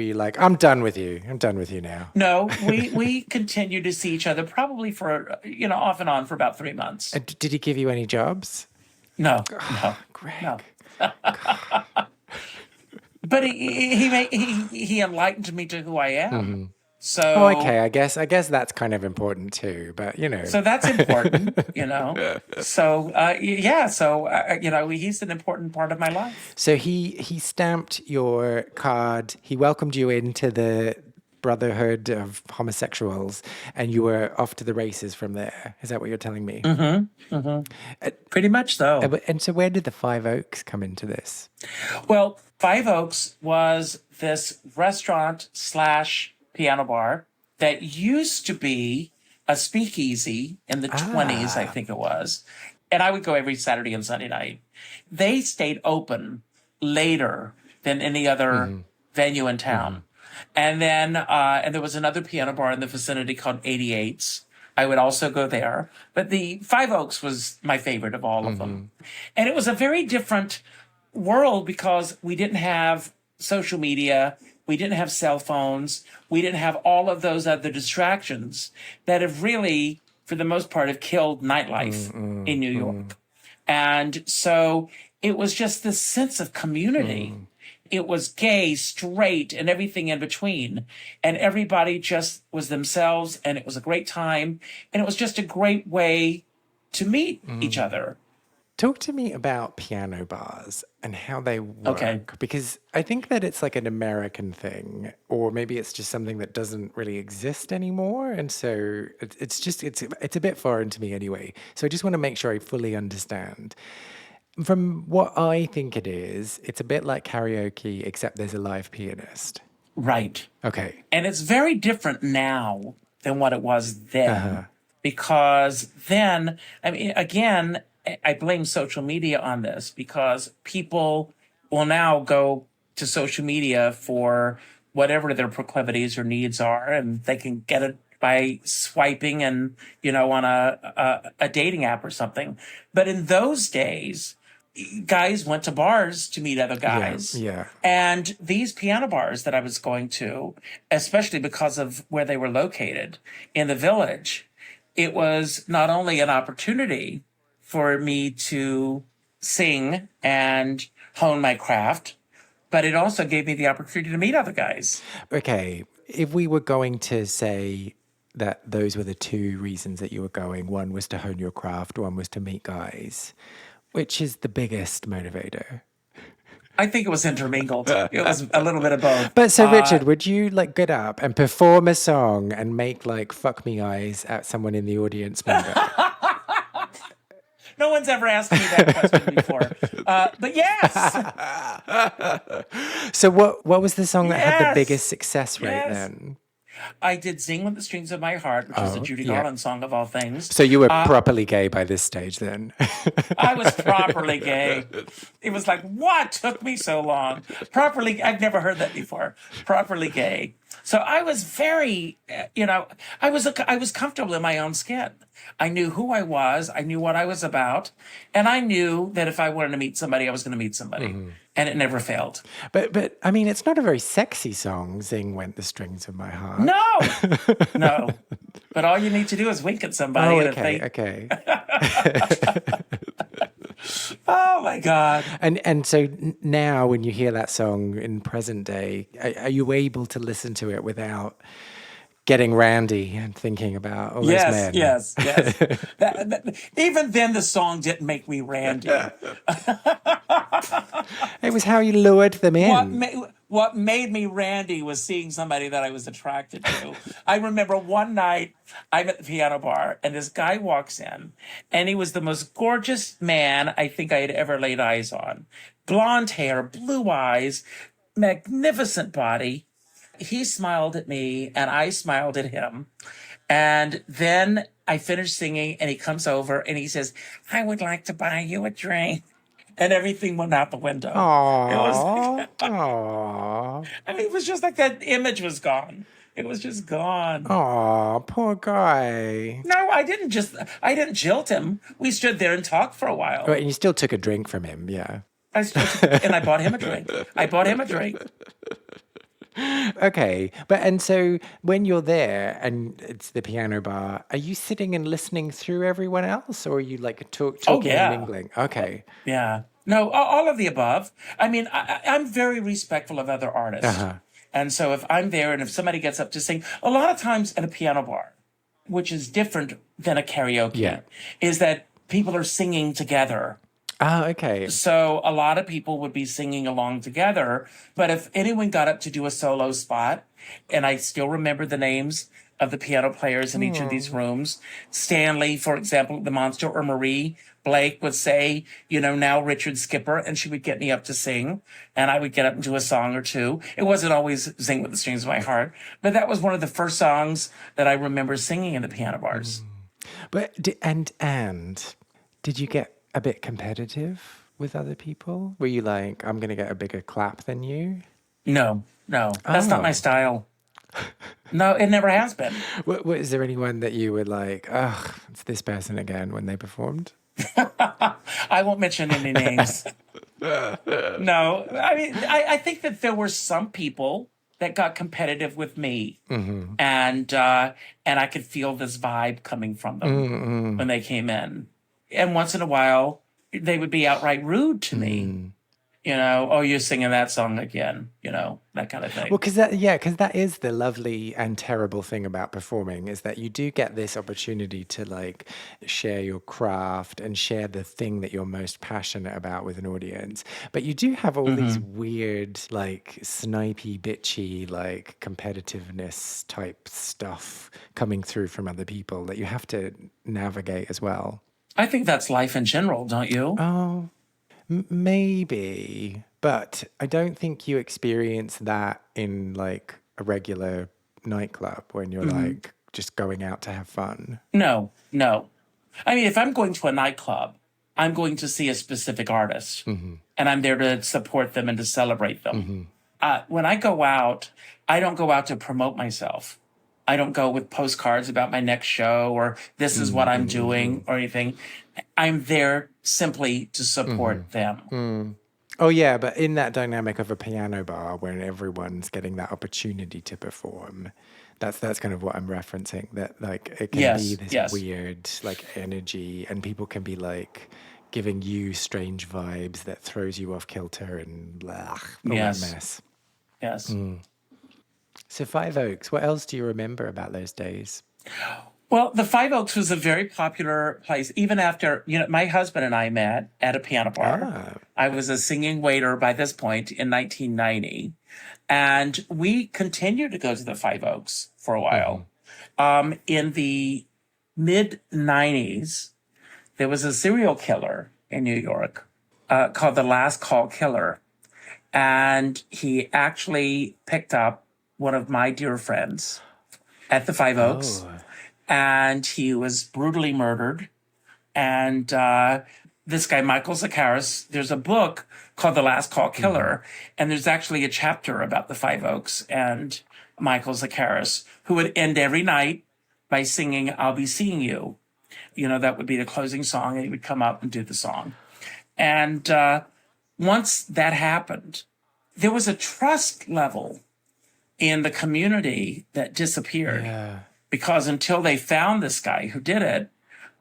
B: you like, I'm done with you. I'm done with you now?
A: No, we continued to see each other probably for off and on for about 3 months.
B: And did he give you any jobs?
A: No, no,
B: Greg.
A: no. But he enlightened me to who I am. So
B: Oh, okay. I guess that's kind of important too. But
A: so that's important, So yeah, so he's an important part of my life.
B: So he stamped your card. He welcomed you into the brotherhood of homosexuals, and you were off to the races from there. Is that what you're telling me?
A: Pretty much so.
B: And so where did the Five Oaks come into this?
A: Well, Five Oaks was this restaurant / piano bar that used to be a speakeasy in the 20s, I think it was. And I would go every Saturday and Sunday night. They stayed open later than any other venue in town. And then and there was another piano bar in the vicinity called 88's. I would also go there. But the Five Oaks was my favorite of all of them. And it was a very different world because we didn't have social media. We didn't have cell phones. We didn't have all of those other distractions that have really, for the most part, have killed nightlife in New York. And so it was just this sense of community. It was gay, straight, and everything in between. And everybody just was themselves, and it was a great time. And it was just a great way to meet each other.
B: Talk to me about piano bars and how they work.
A: Okay.
B: Because I think that it's like an American thing, or maybe it's just something that doesn't really exist anymore. And so it's a bit foreign to me anyway. So I just want to make sure I fully understand. From what I think it is, it's a bit like karaoke, except there's a live pianist.
A: Right.
B: Okay.
A: And it's very different now than what it was then. Because then, I mean, again, I blame social media on this because people will now go to social media for whatever their proclivities or needs are, and they can get it by swiping and, on a dating app or something. But in those days, guys went to bars to meet other guys.
B: Yeah.
A: And these piano bars that I was going to, especially because of where they were located in the Village, it was not only an opportunity for me to sing and hone my craft, but it also gave me the opportunity to meet other guys.
B: Okay. If we were going to say that those were the two reasons that you were going, one was to hone your craft, one was to meet guys, which is the biggest motivator?
A: I think it was intermingled. It was a little bit of both.
B: But so, Richard, would you get up and perform a song and make fuck me eyes at someone in the audience member?
A: No one's ever asked me that question before. But yes.
B: So what was the song that had the
A: Yes.
B: biggest success rate
A: Yes.
B: then?
A: I did Sing with the Strings of My Heart, which is a Judy Garland song of all things.
B: So you were properly gay by this stage then?
A: I was properly gay. It was like, what took me so long? Properly, I've never heard that before. Properly gay. So I was very, I was comfortable in my own skin. I knew who I was. I knew what I was about. And I knew that if I wanted to meet somebody, I was going to meet somebody. And it never failed.
B: But I mean, it's not a very sexy song, Zing Went the Strings of My Heart.
A: No. But all you need to do is wink at somebody.
B: Oh,
A: and if
B: okay.
A: Oh, my God.
B: And so now when you hear that song in present day, are you able to listen to it without getting randy and thinking about all those
A: Yes,
B: men.
A: yes, yes. Even then, the song didn't make me randy.
B: It was how you lured them
A: What
B: in.
A: ma- what made me randy was seeing somebody that I was attracted to. I remember one night I'm at the piano bar and this guy walks in and he was the most gorgeous man I think I had ever laid eyes on. Blonde hair, blue eyes, magnificent body. He smiled at me and I smiled at him. And then I finished singing and he comes over and he says, I would like to buy you a drink. And everything went out the window. It was,
B: Aww. Aww.
A: I mean, it was just like that image was gone. It was just gone.
B: Aw, poor guy.
A: No, I didn't jilt him. We stood there and talked for a while.
B: Right, and you still took a drink from him, yeah.
A: And I bought him a drink. I bought him a drink.
B: Okay, and so when you're there and it's the piano bar, are you sitting and listening through everyone else, or are you like talking
A: yeah.
B: and mingling? Okay.
A: Yeah. No, all of the above. I mean, I'm very respectful of other artists. And so if I'm there and if somebody gets up to sing, a lot of times at a piano bar, which is different than a karaoke, is that people are singing together.
B: Oh, okay.
A: So a lot of people would be singing along together. But if anyone got up to do a solo spot, and I still remember the names of the piano players in each of these rooms, Stanley, for example, the Monster, or Marie Blake would say, now Richard Skipper, and she would get me up to sing, and I would get up and do a song or two. It wasn't always Sing with the Strings of My Heart, but that was one of the first songs that I remember singing in the piano bars.
B: But and did you get a bit competitive with other people? Were you like, I'm going to get a bigger clap than you?
A: No, that's not my style. No, it never has been.
B: Is there anyone that you were like, ugh, it's this person again when they performed?
A: I won't mention any names. No, I mean, I think that there were some people that got competitive with me, and I could feel this vibe coming from them when they came in. And once in a while, they would be outright rude to me. Oh, you're singing that song again, that kind of thing.
B: Well, because that is the lovely and terrible thing about performing, is that you do get this opportunity to like share your craft and share the thing that you're most passionate about with an audience. But you do have all these weird, like snipey, bitchy, like competitiveness type stuff coming through from other people that you have to navigate as well.
A: I think that's life in general, don't you?
B: Oh, maybe, but I don't think you experience that in like a regular nightclub when you're like just going out to have fun.
A: No. I mean, if I'm going to a nightclub, I'm going to see a specific artist, and I'm there to support them and to celebrate them. When I go out, I don't go out to promote myself. I don't go with postcards about my next show or this is what I'm doing or anything. I'm there simply to support them.
B: Oh, yeah, but in that dynamic of a piano bar when everyone's getting that opportunity to perform, that's kind of what I'm referencing, that like it can be this weird like energy and people can be like giving you strange vibes that throws you off kilter and blah, all that mess.
A: Yes.
B: So Five Oaks, what else do you remember about those days?
A: Well, the Five Oaks was a very popular place, even after, my husband and I met at a piano bar. I was a singing waiter by this point in 1990. And we continued to go to the Five Oaks for a while. In the mid-90s, there was a serial killer in New York called the Last Call Killer. And he actually picked up one of my dear friends at the Five Oaks. And he was brutally murdered. And this guy, Michael Zakaris, there's a book called The Last Call Killer. And there's actually a chapter about the Five Oaks and Michael Zakaris, who would end every night by singing, I'll Be Seeing You. That would be the closing song, and he would come up and do the song. And once that happened, there was a trust level in the community that disappeared.
B: Yeah.
A: Because until they found this guy who did it,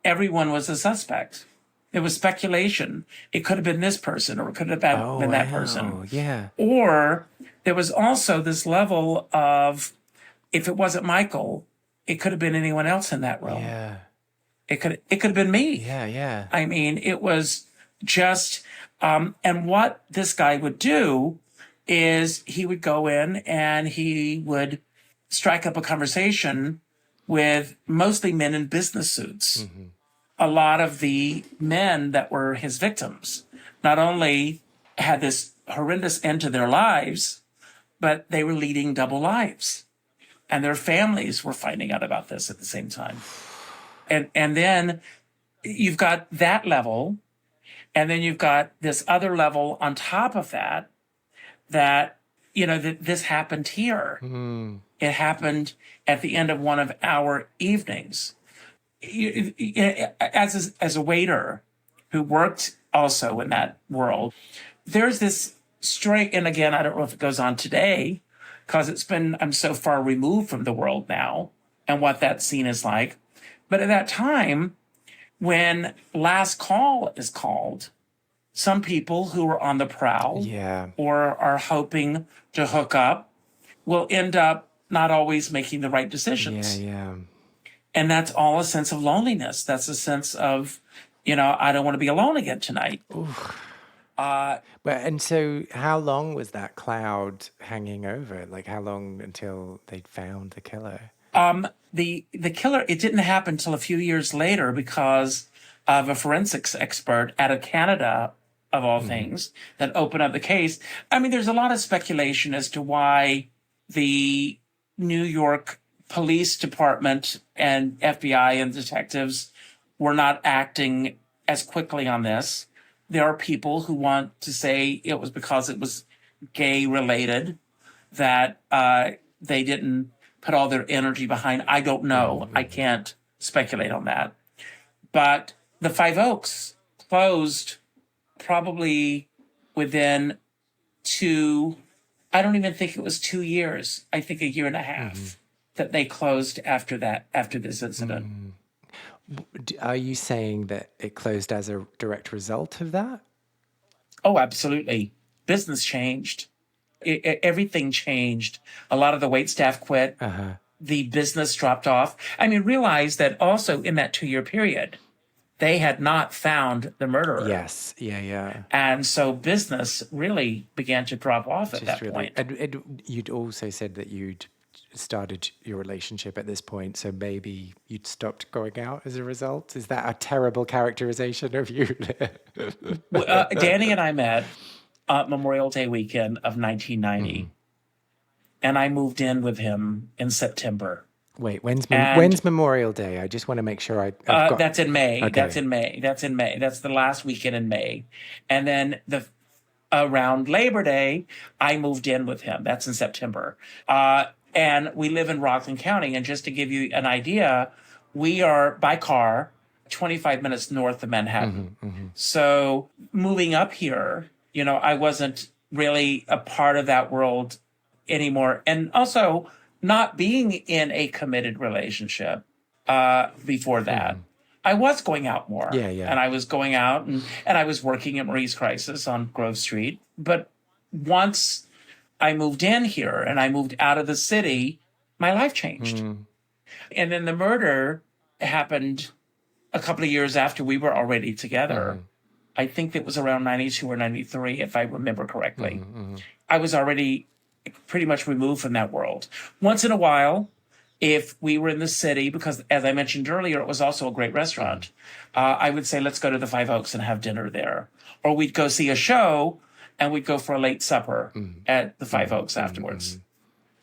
A: everyone was a suspect. There was speculation. It could have been this person, or it could have been that person.
B: Yeah.
A: Or there was also this level of if it wasn't Michael, it could have been anyone else in that room.
B: Yeah.
A: It could have been me.
B: Yeah, yeah.
A: I mean, it was just, and what this guy would do is he would go in and he would strike up a conversation with mostly men in business suits. A lot of the men that were his victims not only had this horrendous end to their lives, but they were leading double lives. And their families were finding out about this at the same time. And then you've got that level, and then you've got this other level on top of that, that, that this happened here. It happened at the end of one of our evenings. As a waiter who worked also in that world, there's this straight, and again, I don't know if it goes on today, because I'm so far removed from the world now and what that scene is like. But at that time, when last call is called, some people who are on the prowl or are hoping to hook up will end up not always making the right decisions. And that's all a sense of loneliness. That's a sense of, I don't want to be alone again tonight.
B: And so how long was that cloud hanging over? Like, how long until they'd found the killer?
A: The killer, it didn't happen until a few years later because of a forensics expert out of Canada, of all things, that opened up the case. I mean, there's a lot of speculation as to why the New York Police Department and FBI and detectives were not acting as quickly on this. There are people who want to say it was because it was gay related, that they didn't put all their energy behind. I don't know. I can't speculate on that. But the Five Oaks closed probably within I don't even think it was 2 years. I think a year and a half that they closed after this incident.
B: Are you saying that it closed as a direct result of that?
A: Oh, absolutely. Business changed. Everything changed. A lot of the wait staff quit. The business dropped off. I mean, realize that also in that 2-year period, they had not found the murderer.
B: Yes. Yeah.
A: And so business really began to drop off at that point.
B: And you'd also said that you'd started your relationship at this point, so maybe you'd stopped going out as a result? Is that a terrible characterization of you?
A: Danny and I met Memorial Day weekend of 1990, and I moved in with him in September.
B: Wait, when's Memorial Day? I just want to make sure I've got...
A: That's in May.
B: Okay.
A: That's in May. That's the last weekend in May. And then around Labor Day, I moved in with him. That's in September. And we live in Rockland County. And just to give you an idea, we are, by car, 25 minutes north of Manhattan. So moving up here, I wasn't really a part of that world anymore. And also not being in a committed relationship before that. I was going out more.
B: Yeah.
A: And I was going out and I was working at Marie's Crisis on Grove Street. But once I moved in here and I moved out of the city, my life changed. And then the murder happened a couple of years after we were already together. I think it was around 92 or 93, if I remember correctly. I was already pretty much removed from that world. Once in a while, if we were in the city, because as I mentioned earlier, it was also a great restaurant, I would say, let's go to the Five Oaks and have dinner there. Or we'd go see a show and we'd go for a late supper at the Five Oaks afterwards.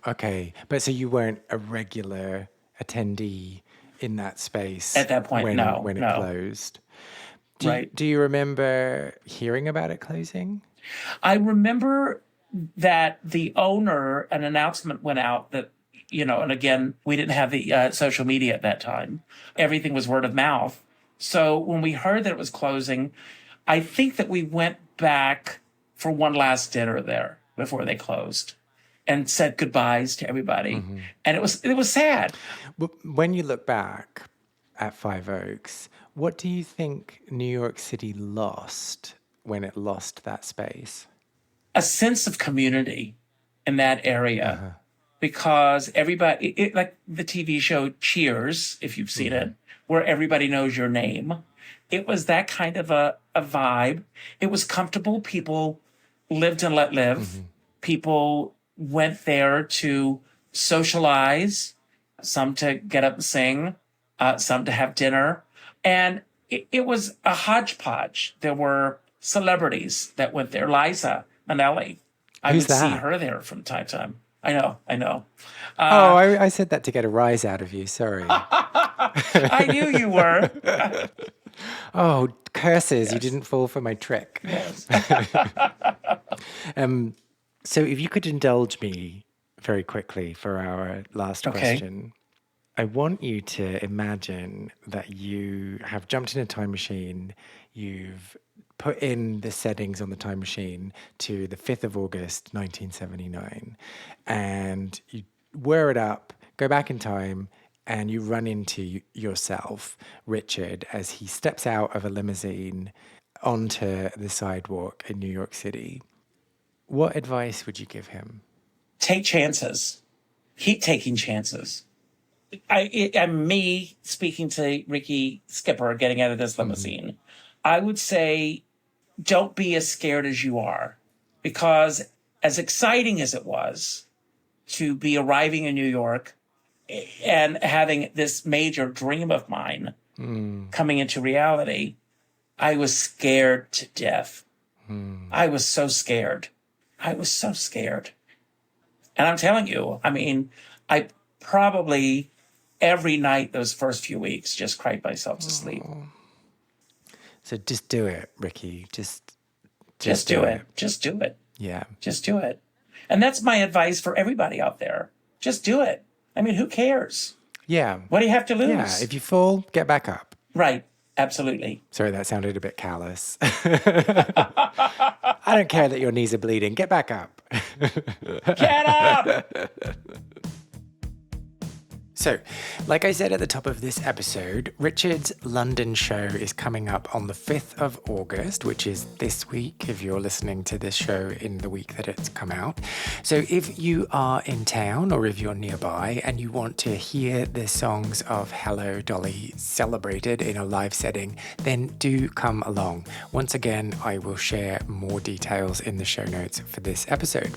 B: Okay. But so you weren't a regular attendee in that space
A: at that point,
B: when it
A: no.
B: closed. Do you remember hearing about it closing?
A: I remember that the owner, an announcement went out that, and again, we didn't have the social media at that time. Everything was word of mouth. So when we heard that it was closing, I think that we went back for one last dinner there before they closed and said goodbyes to everybody. And it was sad.
B: When you look back at Five Oaks, what do you think New York City lost when it lost that space?
A: A sense of community in that area. because everybody, like the TV show Cheers, if you've seen it, where everybody knows your name. It was that kind of a vibe. It was comfortable. People lived and let live. People went there to socialize, some to get up and sing, some to have dinner. And it was a hodgepodge. There were celebrities that went there. Liza Minnelli. I
B: Who's
A: would see
B: that?
A: her there from time to time. I know.
B: I said that to get a rise out of you. Sorry.
A: I knew you were.
B: Oh, curses. You didn't fall for my trick.
A: Yes.
B: So if you could indulge me very quickly for our last
A: Okay.
B: question, I want you to imagine that you have jumped in a time machine, you've put in the settings on the time machine to the 5th of August, 1979, and you whir it up, go back in time, and you run into yourself, Richard, as he steps out of a limousine onto the sidewalk in New York City. What advice would you give him?
A: Take chances. Keep taking chances. I'm me speaking to Ricky Skipper getting out of this limousine. I would say, don't be as scared as you are, because as exciting as it was to be arriving in New York and having this major dream of mine coming into reality, I was scared to death. I was so scared. I was so scared. And I'm telling you, I mean, I probably every night those first few weeks just cried myself to sleep.
B: So just do it, Ricky. Just
A: Do it. Just do it.
B: Yeah.
A: Just do it. And that's my advice for everybody out there. Just do it. I mean, who cares?
B: Yeah.
A: What do you have to lose?
B: Yeah. If you fall, get back up.
A: Right. Absolutely.
B: Sorry, that sounded a bit callous. I don't care that your knees are bleeding. Get back up.
A: Get up!
B: So, like I said at the top of this episode, Richard's London show is coming up on the 5th of August, which is this week if you're listening to this show in the week that it's come out. So if you are in town or if you're nearby and you want to hear the songs of Hello Dolly celebrated in a live setting, then do come along. Once again, I will share more details in the show notes for this episode.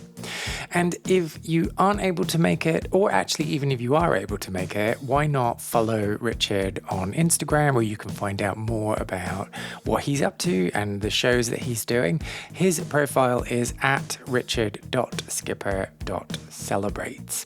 B: And if you aren't able to make it, or actually even if you are able to make it, why not follow Richard on Instagram, where you can find out more about what he's up to and the shows that he's doing. His profile is at richard.skipper.celebrates.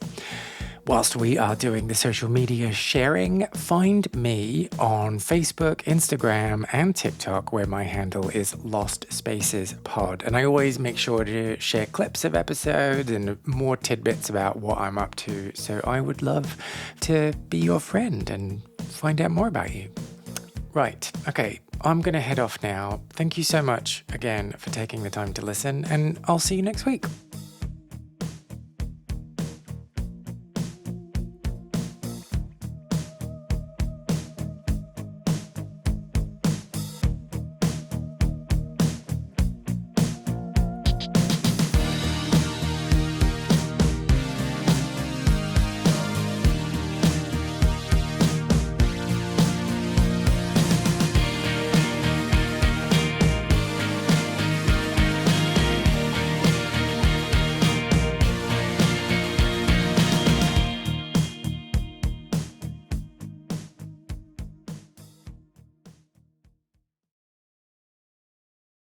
B: Whilst we are doing the social media sharing, find me on Facebook, Instagram, and TikTok, where my handle is Lost Spaces Pod. And I always make sure to share clips of episodes and more tidbits about what I'm up to. So I would love to be your friend and find out more about you. Right, okay, I'm going to head off now. Thank you so much again for taking the time to listen, and I'll see you next week.